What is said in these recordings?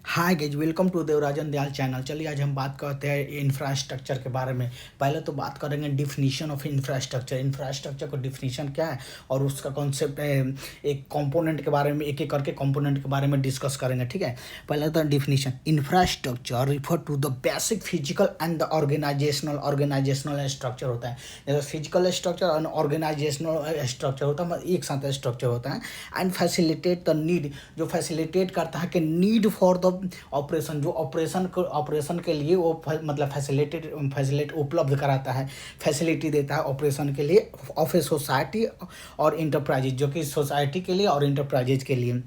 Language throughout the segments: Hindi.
Hi guys, welcome to Devarajan Dayal channel. चलिए आज हम बात करते हैं इंफ्रास्ट्रक्चर के बारे में। पहले तो बात करेंगे डिफिनीशन ऑफ इंफ्रास्ट्रक्चर। इंफ्रास्ट्रक्चर का डिफिनीशन क्या है और उसका कॉन्सेप्ट एक कंपोनेंट के बारे में, एक एक करके कंपोनेंट के बारे में डिस्कस करेंगे। ठीक है, पहले तो definition. Infrastructure refer to the basic physical and the organisational structure होता है। जैसे फिजिकल स्ट्रक्चर और ऑर्गेनाइजेशनल स्ट्रक्चर होता है, मतलब एक साथ स्ट्रक्चर होता है। एंड फैसिलिटेट द नीड, जो फैसिलिटेट करता है कि नीड फॉर द ऑपरेशन, जो ऑपरेशन के लिए वो मतलब फैसिलिटी उपलब्ध कराता है, फैसिलिटी देता है ऑपरेशन के लिए ऑफ ए सोसाइटी और इंटरप्राइजेज, जो कि सोसाइटी के लिए और इंटरप्राइजेज के लिए।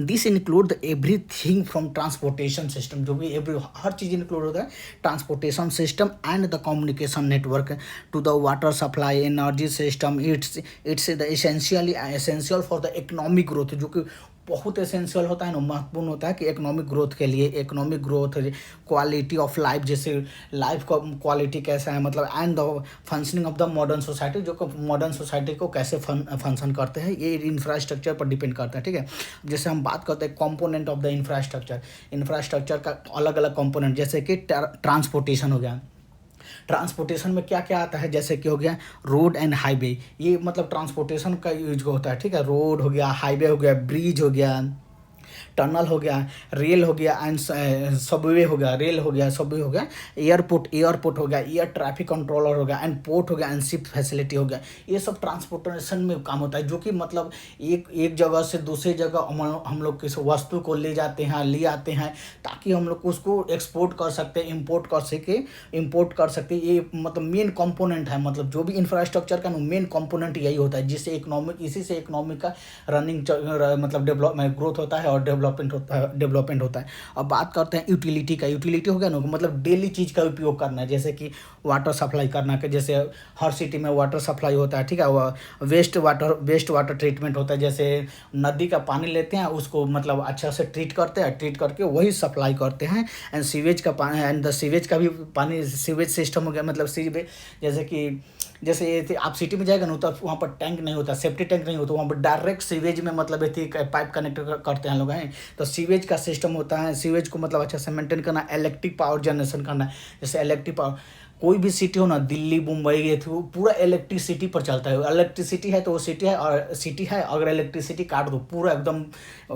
This include everything from transportation system, जो भी एवरी हर चीज़ इंक्लूड होता है, transportation system and the communication network to the water supply, energy system. It's the essential for the economic growth, जो कि बहुत एसेंशियल होता है ना, महत्वपूर्ण होता है कि इकोनॉमिक ग्रोथ के लिए। Economic growth, quality of life, जैसे लाइफ का क्वालिटी कैसा है, मतलब and the functioning of the modern society, जो मॉडर्न सोसाइटी को कैसे फंक्शन करते हैं, ये इंफ्रास्ट्रक्चर पर डिपेंड करता है। ठीक है, जैसे हम बात करते हैं कंपोनेंट ऑफ द इंफ्रास्ट्रक्चर का अलग अलग कंपोनेंट, जैसे कि ट्रांसपोर्टेशन हो गया। ट्रांसपोर्टेशन में क्या क्या आता है, जैसे कि हो गया रोड एंड हाईवे, ये मतलब ट्रांसपोर्टेशन का यूज होता है। ठीक है, रोड हो गया, हाईवे हो गया, ब्रिज हो गया, टनल हो गया, रेल हो गया एंड सबवे हो गया, रेल हो गया, सबवे हो गया, एयरपोर्ट हो गया, एयर ट्रैफिक कंट्रोलर हो गया, एंड पोर्ट हो गया, एंड शिप फैसिलिटी हो गया। ये सब ट्रांसपोर्टेशन में काम होता है, जो कि मतलब एक जगह से दूसरी जगह हम लोग किसी वस्तु को ले जाते हैं, ले आते हैं, ताकि हम लोग उसको एक्सपोर्ट कर सकते हैं, इम्पोर्ट कर सकते। ये मतलब मेन कंपोनेंट है, मतलब जो भी इंफ्रास्ट्रक्चर का मेन कंपोनेंट यही होता है, जिससे इसी से इकोनॉमिक का रनिंग मतलब डेवलपमेंट ग्रोथ होता है और डेवलपमेंट होता है। अब बात करते हैं यूटिलिटी का। यूटिलिटी हो गया ना, मतलब डेली चीज़ का उपयोग करना है, जैसे कि वाटर सप्लाई करना के, जैसे हर सिटी में वाटर सप्लाई होता है। ठीक है, वह वेस्ट वाटर ट्रीटमेंट होता है, जैसे नदी का पानी लेते हैं, उसको मतलब अच्छा से ट्रीट करते हैं, ट्रीट करके वही सप्लाई करते हैं। एंड सीवेज का पानी, एंड द सीवेज का भी पानी, सीवेज सिस्टम हो गया, मतलब सीवेज जैसे ये आप सिटी में जाएगा ना, तो वहाँ पर टैंक नहीं होता, सेफ्टी टैंक नहीं होता, वहाँ पर डायरेक्ट सीवेज में मतलब ये पाइप कनेक्ट करते हैं लोग हैं। तो सीवेज का सिस्टम होता है, सीवेज को मतलब अच्छा से मेंटेन करना, इलेक्ट्रिक पावर जनरेशन करना। जैसे इलेक्ट्रिक पावर, कोई भी सिटी हो ना, दिल्ली मुंबई, ये वो पूरा इलेक्ट्रिसिटी पर चलता है। इलेक्ट्रिसिटी है तो वो सिटी है, और सिटी है अगर इलेक्ट्रिसिटी काट दो, पूरा एकदम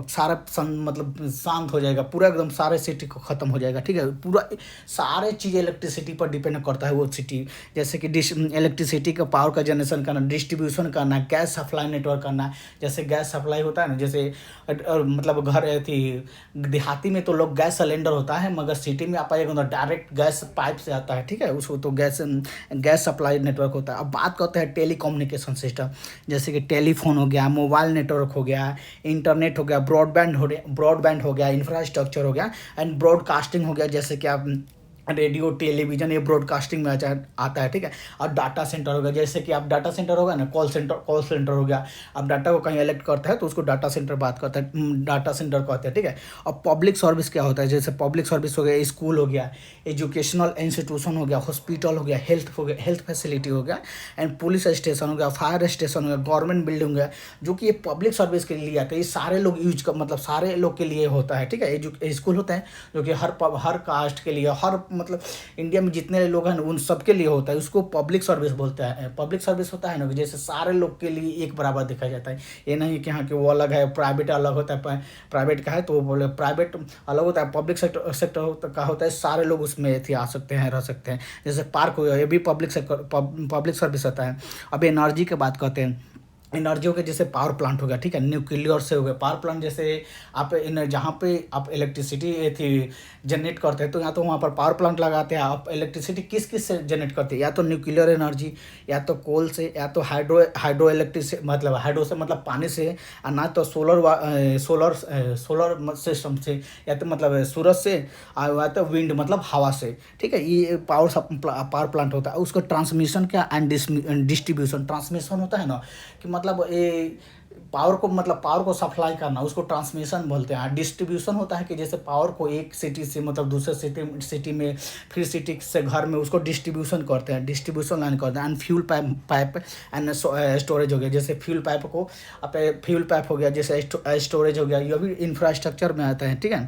सारा मतलब शांत हो जाएगा, पूरा एकदम सारे सिटी को ख़त्म हो जाएगा। ठीक है, पूरा सारे चीज़ इलेक्ट्रिसिटी पर डिपेंड करता है वो सिटी। जैसे कि इलेक्ट्रिसिटी का पावर का जनरेशन करना, डिस्ट्रीब्यूशन करना, गैस सप्लाई नेटवर्क करना। जैसे गैस सप्लाई होता है ना, जैसे मतलब घर थी देहाती में तो लोग गैस सिलेंडर होता है, मगर सिटी में आप आइएगा तो डायरेक्ट गैस पाइप से आता है। ठीक है, उसको तो गैस सप्लाई नेटवर्क होता है। अब बात करते हैं टेली कम्युनिकेशन सिस्टम, जैसे कि टेलीफोन हो गया, मोबाइल नेटवर्क हो गया, इंटरनेट हो गया, ब्रॉडबैंड हो गया, इंफ्रास्ट्रक्चर हो गया, एंड ब्रॉडकास्टिंग हो गया, जैसे कि आप रेडियो टेलीविजन ये ब्रॉडकास्टिंग में आता है। ठीक है, और डाटा सेंटर हो गया, जैसे कि आप डाटा सेंटर होगा ना, कॉल सेंटर हो गया। आप डाटा को कहीं इलेक्ट करता है तो उसको डाटा सेंटर बात करता है, डाटा सेंटर कहते हैं। ठीक है, और पब्लिक सर्विस क्या होता है, जैसे पब्लिक सर्विस हो गया, स्कूल हो गया, एजुकेशनल इंस्टीट्यूशन हो गया, हॉस्पिटल हो गया, हेल्थ फैसिलिटी हो गया, एंड पुलिस स्टेशन हो गया, फायर स्टेशन हो गया, गवर्नमेंट बिल्डिंग हो गया, जो कि ये पब्लिक सर्विस के लिए आता है। ये सारे लोग यूज कर, मतलब सारे लोग के लिए होता है। ठीक है, स्कूल होता है जो कि हर कास्ट के लिए, हर मतलब इंडिया में जितने लोग हैं उन सबके लिए होता है, उसको पब्लिक सर्विस बोलते हैं। पब्लिक सर्विस होता है ना, जैसे सारे लोग के लिए एक बराबर देखा जाता है। ये नहीं कि हाँ कि वो अलग है, प्राइवेट अलग होता है, प्राइवेट का है तो वो बोले प्राइवेट अलग होता है, पब्लिक सेक्टर का होता है, सारे लोग उसमें आ सकते हैं, रह सकते हैं। जैसे पार्क हो गया, ये भी पब्लिक सर्विस होता है। अब एनर्जी की बात करते हैं। एनर्जी हो गया, जैसे पावर प्लांट हो गया। ठीक है, न्यूक्लियर से हो गया पावर प्लांट, जैसे आप जहाँ पे आप इलेक्ट्रिसिटी थी जनरेट करते हैं, तो या तो वहाँ पर पावर प्लांट लगाते हैं। आप इलेक्ट्रिसिटी किस से जनरेट करते हैं, या तो न्यूक्लियर एनर्जी, या तो कोल से, या तो हाइड्रो इलेक्ट्रिक मतलब हाइड्रो से मतलब पानी से, और ना तो सोलर सिस्टम से, या तो मतलब सूरज से, या तो विंड मतलब हवा से। ठीक है, ये पावर प्लांट होता है। उसका ट्रांसमिशन क्या एंड डिस्ट्रीब्यूशन, ट्रांसमिशन होता है ना, कि मतलब ये पावर को सप्लाई करना, उसको ट्रांसमिशन बोलते हैं। डिस्ट्रीब्यूशन होता है कि जैसे पावर को एक सिटी से मतलब दूसरे सिटी में, फिर सिटी से घर में, उसको डिस्ट्रीब्यूशन करते हैं, डिस्ट्रीब्यूशन लाइन करते हैं। And fuel pipe and storage हो गया, जैसे फ्यूल पाइप हो गया, जैसे स्टोरेज हो गया, ये भी इंफ्रास्ट्रक्चर में आता है। ठीक है,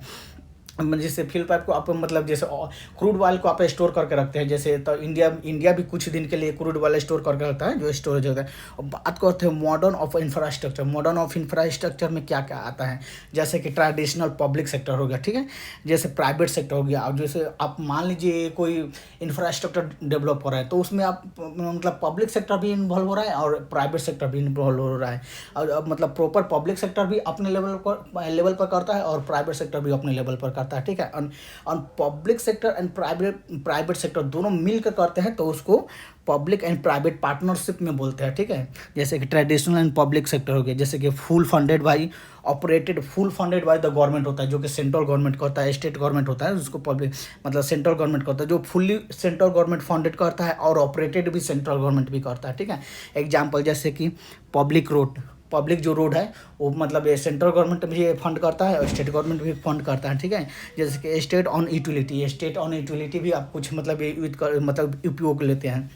जैसे फ्यूल पाइप को आप मतलब जैसे क्रूड ऑयल को आप स्टोर करके रखते हैं, जैसे तो इंडिया इंडिया भी कुछ दिन के लिए क्रूड ऑयल स्टोर करके रखता है, जो स्टोरेज होता है। और बात करते हैं modern of infrastructure. Modern of infrastructure में क्या क्या आता है, जैसे कि ट्रेडिशनल पब्लिक सेक्टर हो गया, ठीक है, जैसे प्राइवेट सेक्टर हो गया। और जैसे आप मान लीजिए कोई इंफ्रास्ट्रक्चर डेवलप हो रहा है, तो उसमें आप मतलब पब्लिक सेक्टर भी इन्वॉल्व हो रहा है और प्राइवेट सेक्टर भी इन्वॉल्व हो रहा है। और अब मतलब प्रॉपर पब्लिक सेक्टर भी अपने लेवल पर करता है और प्राइवेट सेक्टर भी अपने लेवल पर करता है, ठीक है। और public sector and private sector दोनों मिलकर करते हैं, तो उसको पब्लिक एंड प्राइवेट पार्टनरशिप में बोलते हैं, ठीक है। जैसे कि ट्रेडिशनल एंड पब्लिक सेक्टर हो गया, जैसे कि full funded by the government होता है, जो कि सेंट्रल गवर्नमेंट का होता है, स्टेट गवर्नमेंट होता है, उसको पब्लिक मतलब सेंट्रल गवर्नमेंट का होता है, जो फुल्ली सेंट्रल गवर्नमेंट फंडेड करता है और ऑपरेटेड भी सेंट्रल गवर्नमेंट भी करता है, ठीक है। एग्जाम्पल जैसे कि पब्लिक जो रोड है वो मतलब ये सेंट्रल गवर्नमेंट भी फंड करता है और स्टेट गवर्नमेंट भी फंड करता है, ठीक है। जैसे कि स्टेट ऑन यूटिलिटी भी आप कुछ मतलब मतलब उपयोग लेते हैं।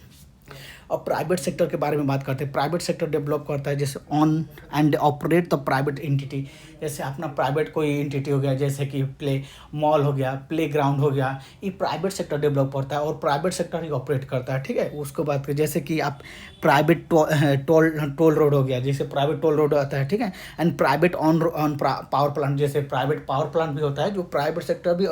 और प्राइवेट सेक्टर के बारे में बात करते हैं। प्राइवेट सेक्टर डेवलप करता है जैसे on and operate the private entity. जैसे अपना प्राइवेट कोई एंटिटी हो गया, जैसे कि मॉल हो गया, प्ले ग्राउंड हो गया, ये प्राइवेट सेक्टर डेवलप करता है और प्राइवेट सेक्टर ही ऑपरेट करता है, ठीक है। उसको बात करें जैसे कि आप प्राइवेट टोल रोड हो गया, जैसे प्राइवेट टोल रोड आता है, ठीक है। And private on power plant, जैसे प्राइवेट पावर प्लांट भी होता है, जो प्राइवेट सेक्टर भी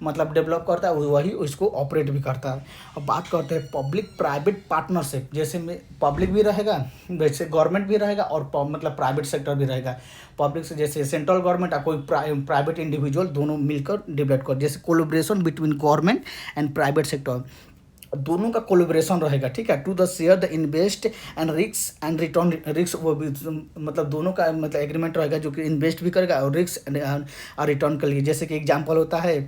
मतलब डेवलप करता है, वही उसको ऑपरेट भी करता है। अब बात करते हैं पब्लिक प्राइवेट पार्टनरशिप, जैसे में पब्लिक भी रहेगा, वैसे गवर्नमेंट भी रहेगा और मतलब प्राइवेट सेक्टर भी रहेगा। पब्लिक से जैसे सेंट्रल गवर्नमेंट और कोई प्राइवेट इंडिविजुअल दोनों मिलकर डेवलप कर, जैसे collaboration between government and private sector, दोनों का कोलैबोरेशन रहेगा, ठीक है। To the share the invest and risk and return risk, वो भी मतलब दोनों का मतलब एग्रीमेंट रहेगा, जो कि इन्वेस्ट भी करेगा और रिस्क और रिटर्न के लिए। जैसे कि एग्जांपल होता है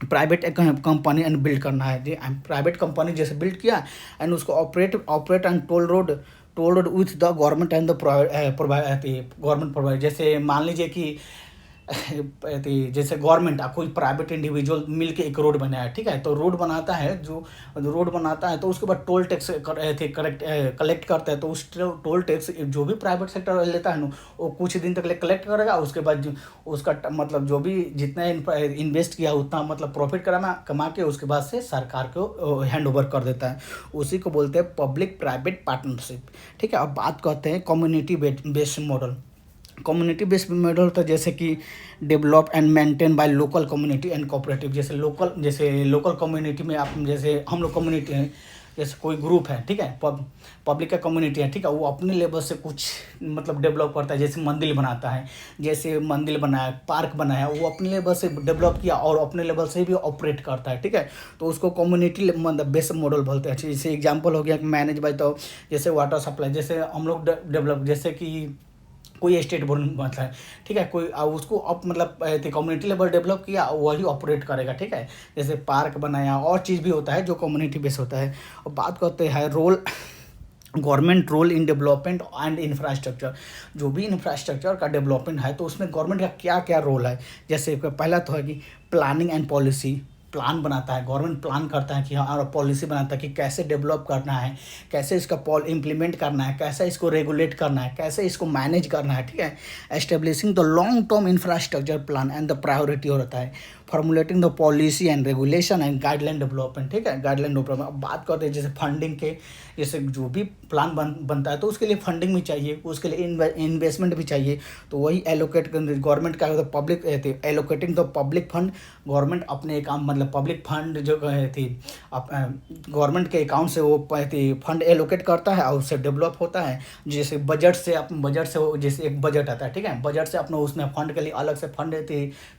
प्राइवेट कंपनी एंड बिल्ड करना है, प्राइवेट कंपनी जैसे बिल्ड किया एंड उसको operate and told road with the government and the government provide. जैसे मान लीजिए कि जैसे गवर्नमेंट कोई प्राइवेट इंडिविजुअल मिल के एक रोड बनाया, ठीक है। तो रोड बनाता है, जो रोड बनाता है तो उसके बाद टोल टैक्स कलेक्ट करता है, तो उस टोल टैक्स जो भी प्राइवेट सेक्टर लेता है ना, वो कुछ दिन तक कलेक्ट करेगा। उसके बाद उसका मतलब जो भी जितना इन्वेस्ट किया उतना मतलब प्रॉफिट कमा के उसके बाद से सरकार को हैंड ओवर कर देता है। उसी को बोलते हैं पब्लिक प्राइवेट पार्टनरशिप, ठीक है। अब बात करते हैं community based model. Community based model होता है जैसे कि develop and maintain by local community and cooperative. जैसे लोकल कम्युनिटी में आप, जैसे हम लोग कम्युनिटी हैं, जैसे कोई ग्रुप है, ठीक है, पब्लिक का कम्युनिटी है, ठीक है, वो अपने लेवल से कुछ मतलब डेवलप करता है। जैसे मंदिर बनाता है, जैसे मंदिर बनाया, पार्क बनाया, वो अपने लेवल से डेवलप किया और अपने लेवल से भी ऑपरेट करता है, ठीक है। तो उसको कम्युनिटी मतलब बेस्ड मॉडल बोलते हैं। जैसे एग्जाम्पल हो गया मैनेज बाय, तो जैसे वाटर सप्लाई, जैसे हम लोग डेवलप, जैसे कि कोई स्टेट बोर्ड बनता है, ठीक है, कोई उसको अब मतलब कम्युनिटी लेवल डेवलप किया, वही ऑपरेट करेगा, ठीक है। जैसे पार्क बनाया और चीज़ भी होता है जो कम्युनिटी बेस होता है। और बात करते हैं government role in development and infrastructure. जो भी इंफ्रास्ट्रक्चर का डेवलपमेंट है तो उसमें गवर्नमेंट का क्या क्या रोल है। जैसे पहला तो है कि प्लानिंग एंड पॉलिसी, प्लान बनाता है गवर्नमेंट, प्लान करता है कि हाँ, और पॉलिसी बनाता है कि कैसे डेवलप करना है, कैसे इसका इम्प्लीमेंट करना है, कैसे इसको रेगुलेट करना है, कैसे इसको मैनेज करना है, ठीक है। Establishing the long term infrastructure plan and the priority होता है formulating the policy and regulation and guideline development, ठीक है, गाइडलाइन डेवलपमेंट। अब बात करते हैं जैसे फंडिंग के, जैसे जो भी प्लान बनता है तो उसके लिए फंडिंग भी चाहिए, उसके लिए इन्वेस्टमेंट भी चाहिए। तो वही एलोकेट गवर्नमेंट का public allocating the public fund, government अपने काम मतलब पब्लिक फंड जो थी गवर्नमेंट के अकाउंट से वो फंड एलोकेट करता है और उससे डेवलप होता है। जैसे बजट से जैसे एक बजट आता है, ठीक है, बजट से अपना उसमें फंड के लिए अलग से फंड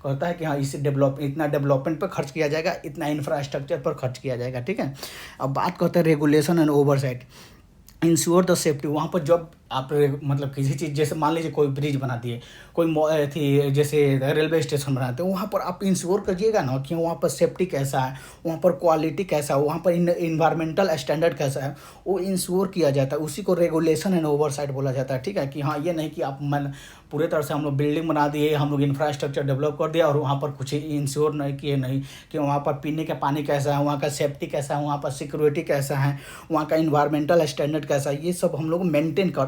करता है कि हाँ, इसे इतना डेवलपमेंट पर खर्च किया जाएगा, इतना इंफ्रास्ट्रक्चर पर खर्च किया जाएगा, ठीक है। अब बात करते हैं regulation and oversight, ensure the safety. वहाँ पर जब आप मतलब किसी चीज़, जैसे मान लीजिए कोई ब्रिज बना दिए, कोई थी जैसे रेलवे स्टेशन बनाते हैं, वहाँ पर आप इंश्योर करिएगा ना कि वहाँ पर सेफ्टी कैसा है, वहाँ पर क्वालिटी कैसा है, वहाँ पर इन्वायरमेंटल स्टैंडर्ड कैसा है, वो इंश्योर किया जाता है। उसी को रेगुलेशन एंड ओवरसाइट बोला जाता है, ठीक है। कि हाँ, ये नहीं कि आप पूरे तरह से हम लोग बिल्डिंग बना दिए, हम लोग इंफ्रास्ट्रक्चर डेवलप कर दिया और वहाँ पर कुछ इंश्योर नहीं किए, नहीं कि वहाँ पर पीने का पानी कैसा है, वहाँ का सेफ्टी कैसा है, वहाँ पर सिक्योरिटी कैसा है, वहाँ का इन्वायरमेंटल स्टैंडर्ड कैसा है, ये सब हम लोग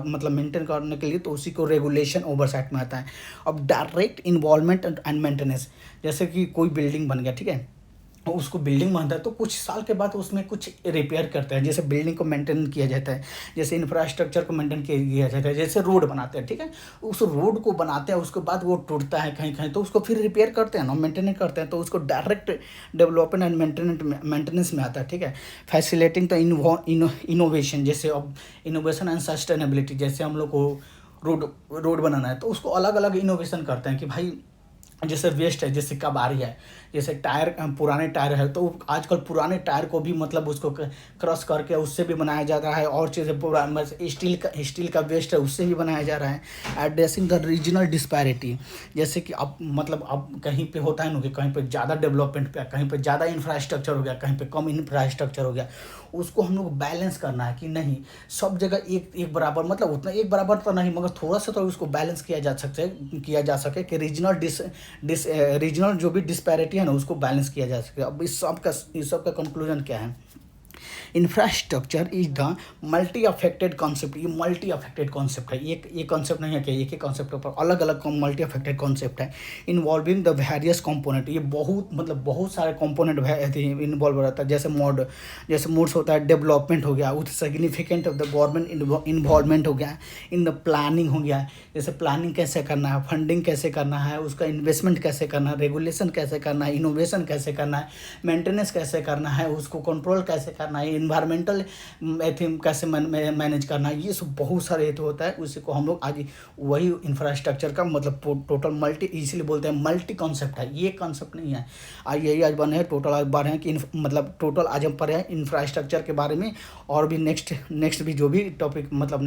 मतलब मेंटेन करने के लिए, तो उसी को रेगुलेशन ओवरसाइट में आता है। अब डायरेक्ट इन्वॉल्वमेंट एंड मेंटेनेंस, जैसे कि कोई बिल्डिंग बन गया, ठीक है, उसको बिल्डिंग बनता है तो कुछ साल के बाद उसमें कुछ रिपेयर करते हैं, जैसे बिल्डिंग को मेंटेन किया जाता है, जैसे इंफ्रास्ट्रक्चर को मेंटेन किया जाता है, जैसे रोड बनाते हैं, ठीक है, उस रोड को बनाते हैं, उसके बाद वो टूटता है कहीं कहीं, तो उसको फिर रिपेयर करते हैं ना, मेंटेन करते हैं, तो उसको डायरेक्ट डेवलपमेंट एंड मेंटेनेंस में आता है, ठीक है। फैसिलिटिंग द इनोवेशन, जैसे अब इनोवेशन एंड सस्टेनेबिलिटी, जैसे हम लोग को रोड रोड बनाना है तो उसको अलग अलग इनोवेशन करते हैं कि भाई जैसे वेस्ट है, जैसे कबाड़ी है, जैसे टायर, पुराने टायर है तो आजकल पुराने टायर को भी मतलब उसको क्रश करके उससे भी बनाया जा रहा है, और चीज़ें पुराना स्टील का वेस्ट है उससे भी बनाया जा रहा है। एड्रेसिंग द रीजनल डिस्पैरिटी, जैसे कि अब मतलब अब कहीं पे होता है ना कि कहीं पे ज़्यादा डेवलपमेंट पे, कहीं पे ज़्यादा इंफ्रास्ट्रक्चर हो गया, कहीं पे कम इंफ्रास्ट्रक्चर हो गया, उसको हम लोग बैलेंस करना है कि नहीं सब जगह एक एक बराबर, मतलब उतना एक बराबर तो नहीं मगर थोड़ा सा तो उसको बैलेंस किया जा सके कि रीजनल जो भी डिस्पैरिटी है ना उसको बैलेंस किया जा सके। अब इस सब का कंक्लूजन क्या है? Infrastructure is the multi affected concept. ये मल्टी अफेक्टेड कॉन्सेप्ट है, ये कॉन्सेप्ट नहीं है कि एक ही कॉन्सेप्ट पर अलग अलग मल्टी अफेक्टेड कॉन्सेप्ट है। इन्वॉल्विंग द वेरियस कंपोनेंट, ये बहुत मतलब बहुत सारे कंपोनेंट इन्वॉल्व रहता है, जैसे मोड्स होता है, डेवलपमेंट हो गया, उस significant of the government involvement हो गया, इन द प्लानिंग हो गया, जैसे प्लानिंग कैसे करना है, फंडिंग कैसे करना है, उसका इन्वेस्टमेंट कैसे करना है, रेगुलेशन कैसे करना है, इनोवेशन कैसे करना है, मेंटेनेंस कैसे करना है, उसको कंट्रोल कैसे करना है, इन्वायरमेंटल एथिम कैसे मैनेज करना है, ये सब बहुत सारे हेतु होता है। उसी को हम लोग आज वही इंफ्रास्ट्रक्चर का मतलब टोटल मल्टी, इसीलिए बोलते हैं मल्टी कॉन्सेप्ट है, ये कॉन्सेप्ट नहीं है। आज बने हैं टोटल, आज बार हैं कि मतलब टोटल आज हम पढ़े हैं इंफ्रास्ट्रक्चर के बारे में, और भी नेक्स्ट भी जो भी टॉपिक मतलब